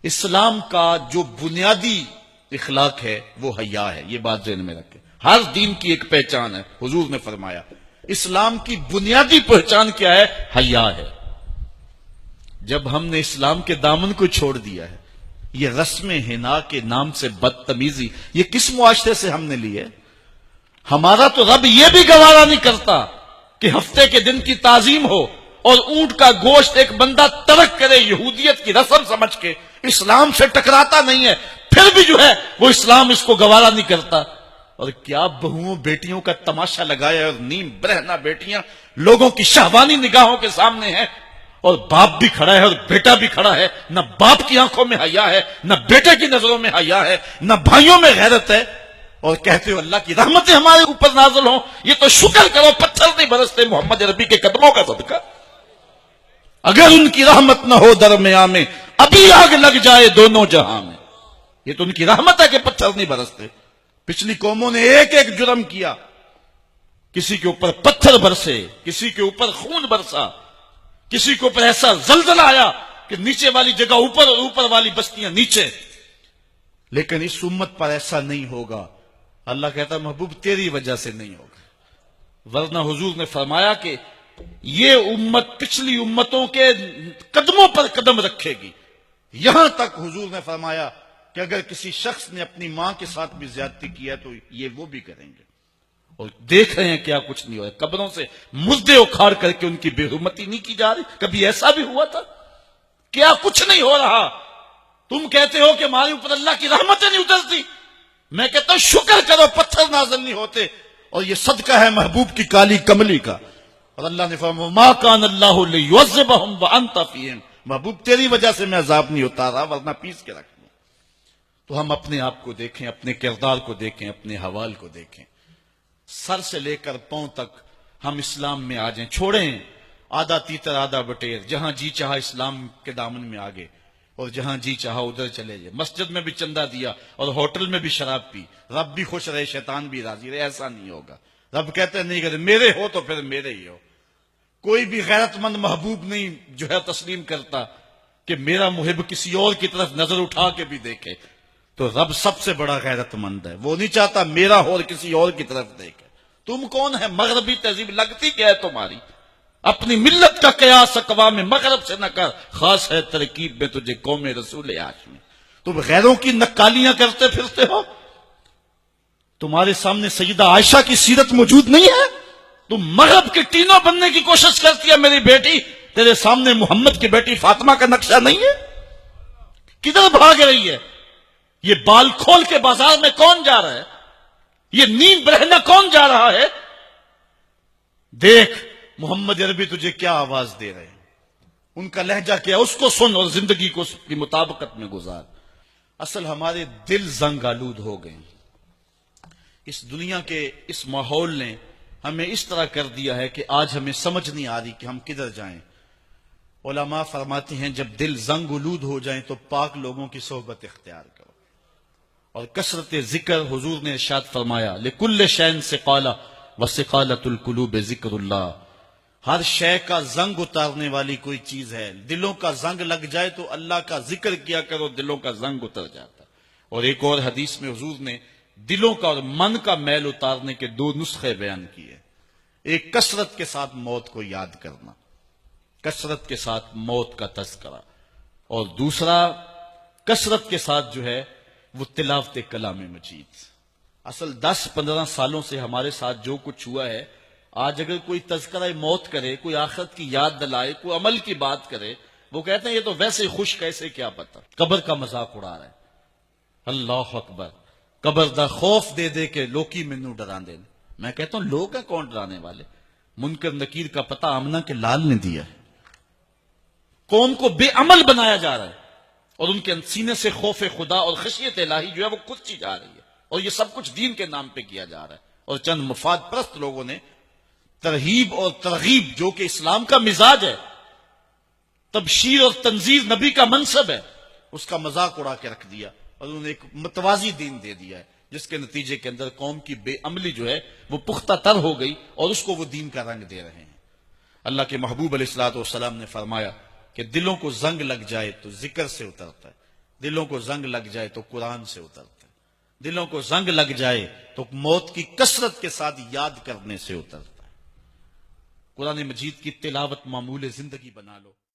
اسلام کا جو بنیادی اخلاق ہے وہ حیا ہے، یہ بات ذہن میں رکھیں۔ ہر دین کی ایک پہچان ہے، حضور نے فرمایا اسلام کی بنیادی پہچان کیا ہے؟ حیا ہے۔ جب ہم نے اسلام کے دامن کو چھوڑ دیا ہے، یہ رسم حنا کے نام سے بدتمیزی یہ کس معاشرے سے ہم نے لی ہے؟ ہمارا تو رب یہ بھی گوارا نہیں کرتا کہ ہفتے کے دن کی تعظیم ہو اور اونٹ کا گوشت ایک بندہ ترک کرے یہودیت کی رسم سمجھ کے، اسلام سے ٹکراتا نہیں ہے، پھر بھی جو ہے وہ اسلام اس کو گوارا نہیں کرتا۔ اور کیا بہوؤں بیٹیوں کا تماشا لگایا ہے، اور نیم برہنہ بیٹیاں لوگوں کی شہوانی نگاہوں کے سامنے ہیں، اور باپ بھی کھڑا ہے اور بیٹا بھی کھڑا ہے، نہ باپ کی آنکھوں میں حیا ہے، نہ بیٹے کی نظروں میں حیا ہے، نہ بھائیوں میں غیرت ہے، اور کہتے ہو اللہ کی رحمتیں ہمارے اوپر نازل ہوں۔ یہ تو شکر کرو پتھر نہیں برستے محمد عربی کے قدموں کا صدقہ۔ اگر ان کی رحمت نہ ہو درمیان میں ابھی آگ لگ جائے دونوں جہاں میں۔ یہ تو ان کی رحمت ہے کہ پتھر نہیں برستے۔ پچھلی قوموں نے ایک ایک جرم کیا، کسی کے اوپر پتھر برسے، کسی کے اوپر خون برسا، کسی کے اوپر ایسا زلزلہ آیا کہ نیچے والی جگہ اوپر اور اوپر والی بستیاں نیچے، لیکن اس امت پر ایسا نہیں ہوگا۔ اللہ کہتا محبوب تیری وجہ سے نہیں ہوگا، ورنہ حضور نے فرمایا کہ یہ امت پچھلی امتوں کے قدموں پر قدم رکھے گی۔ یہاں تک حضور نے فرمایا کہ اگر کسی شخص نے اپنی ماں کے ساتھ بھی زیادتی کی ہے تو یہ وہ بھی کریں گے، اور دیکھ رہے ہیں کیا کچھ نہیں ہوا ہے۔ قبروں سے مردے اکھاڑ کر کے ان کی بے حرمتی نہیں کی جا رہی؟ کبھی ایسا بھی ہوا تھا؟ کیا کچھ نہیں ہو رہا؟ تم کہتے ہو کہ ہمارے اوپر اللہ کی رحمتیں نہیں اترتی، میں کہتا ہوں شکر کرو پتھر نازل نہیں ہوتے، اور یہ صدقہ ہے محبوب کی کالی کملی کا۔ اور اللہ نے فرمایا ما کان اللہ لیعذبہم وانت فیہم، محبوب تیری وجہ سے میں عذاب نہیں اتارا ورنہ پیس کے رکھ دوں۔ تو ہم اپنے آپ کو دیکھیں، اپنے کردار کو دیکھیں، اپنے حوال کو دیکھیں، سر سے لے کر پاؤں تک ہم اسلام میں آ جائیں، چھوڑیں آدھا تیتر آدھا بٹیر، جہاں جی چاہا اسلام کے دامن میں آگے اور جہاں جی چاہا ادھر چلے جائے، مسجد میں بھی چندہ دیا اور ہوٹل میں بھی شراب پی، رب بھی خوش رہے شیطان بھی راضی رہے، ایسا نہیں ہوگا۔ رب کہتے نہیں کہ میرے ہو تو پھر میرے ہی ہو۔ کوئی بھی غیرت مند محبوب نہیں جو ہے تسلیم کرتا کہ میرا محب کسی اور کی طرف نظر اٹھا کے بھی دیکھے، تو رب سب سے بڑا غیرت مند ہے، وہ نہیں چاہتا میرا ہو اور کسی اور کی طرف دیکھے۔ تم کون ہے؟ مغربی تہذیب لگتی کیا ہے تمہاری؟ اپنی ملت کا قیاس اقوام مغرب سے نہ کر، خاص ہے ترکیب میں تجھے قوم رسول ہاشمی۔ تم غیروں کی نکالیاں کرتے پھرتے ہو، تمہارے سامنے سیدہ عائشہ کی سیرت موجود نہیں ہے؟ تم مغرب کے ٹینوں بننے کی کوشش کرتی ہے میری بیٹی، تیرے سامنے محمد کی بیٹی فاطمہ کا نقشہ نہیں ہے؟ کدھر بھاگ رہی ہے؟ یہ بال کھول کے بازار میں کون جا رہا ہے؟ یہ نیند برہنہ کون جا رہا ہے؟ دیکھ محمد عربی تجھے کیا آواز دے رہے ہیں، ان کا لہجہ کیا، اس کو سن اور زندگی کو اس کی مطابقت میں گزار۔ اصل ہمارے دل زنگ آلود ہو گئے، اس دنیا کے اس ماحول نے ہمیں اس طرح کر دیا ہے کہ آج ہمیں سمجھ نہیں آ رہی کہ ہم کدھر جائیں۔ علماء فرماتے ہیں جب دل زنگ آلود ہو جائیں تو پاک لوگوں کی صحبت اختیار کرو، اور کثرت ذکر، حضور نے ارشاد فرمایا لکل شین سقالہ وسقالۃ القلوب ذکر اللہ، ہر شے کا زنگ اتارنے والی کوئی چیز ہے، دلوں کا زنگ لگ جائے تو اللہ کا ذکر کیا کرو، دلوں کا زنگ اتر جاتا۔ اور ایک اور حدیث میں حضور نے دلوں کا اور من کا میل اتارنے کے دو نسخے بیان کیے، ایک کثرت کے ساتھ موت کو یاد کرنا، کثرت کے ساتھ موت کا تذکرہ، اور دوسرا کثرت کے ساتھ جو ہے وہ تلاوت کلام مجید۔ اصل 10-15 سالوں سے ہمارے ساتھ جو کچھ ہوا ہے، آج اگر کوئی تذکرہ موت کرے، کوئی آخرت کی یاد دلائے، کوئی عمل کی بات کرے، وہ کہتے ہیں یہ تو ویسے ہی خوش، کیسے کیا پتہ، قبر کا مذاق اڑا رہا ہے۔ اللہ اکبر، قبر دا خوف دے دے کے لوکی مینوں ڈرا دے۔ میں کہتا ہوں لوگ ہیں کون ڈرانے والے؟ منکر نکیر کا پتہ آمنہ کے لال نے دیا ہے۔ قوم کو بے عمل بنایا جا رہا ہے، اور ان کے سینے سے خوف خدا اور خشیت الہی جو ہے وہ کھدتی جا رہی ہے، اور یہ سب کچھ دین کے نام پہ کیا جا رہا ہے، اور چند مفاد پرست لوگوں نے ترہیب اور ترغیب جو کہ اسلام کا مزاج ہے، تبشیر اور تنذیر نبی کا منصب ہے، اس کا مذاق اڑا کے رکھ دیا، اور انہوں نے ایک متوازی دین دے دیا ہے، جس کے نتیجے کے اندر قوم کی بے عملی جو ہے وہ پختہ تر ہو گئی، اور اس کو وہ دین کا رنگ دے رہے ہیں۔ اللہ کے محبوب علیہ الصلوۃ والسلام نے فرمایا کہ دلوں کو زنگ لگ جائے تو ذکر سے اترتا ہے، دلوں کو زنگ لگ جائے تو قرآن سے اترتا ہے، دلوں کو زنگ لگ جائے تو موت کی کثرت کے ساتھ یاد کرنے سے اترتا ہے۔ قرآن مجید کی تلاوت معمول زندگی بنا لو۔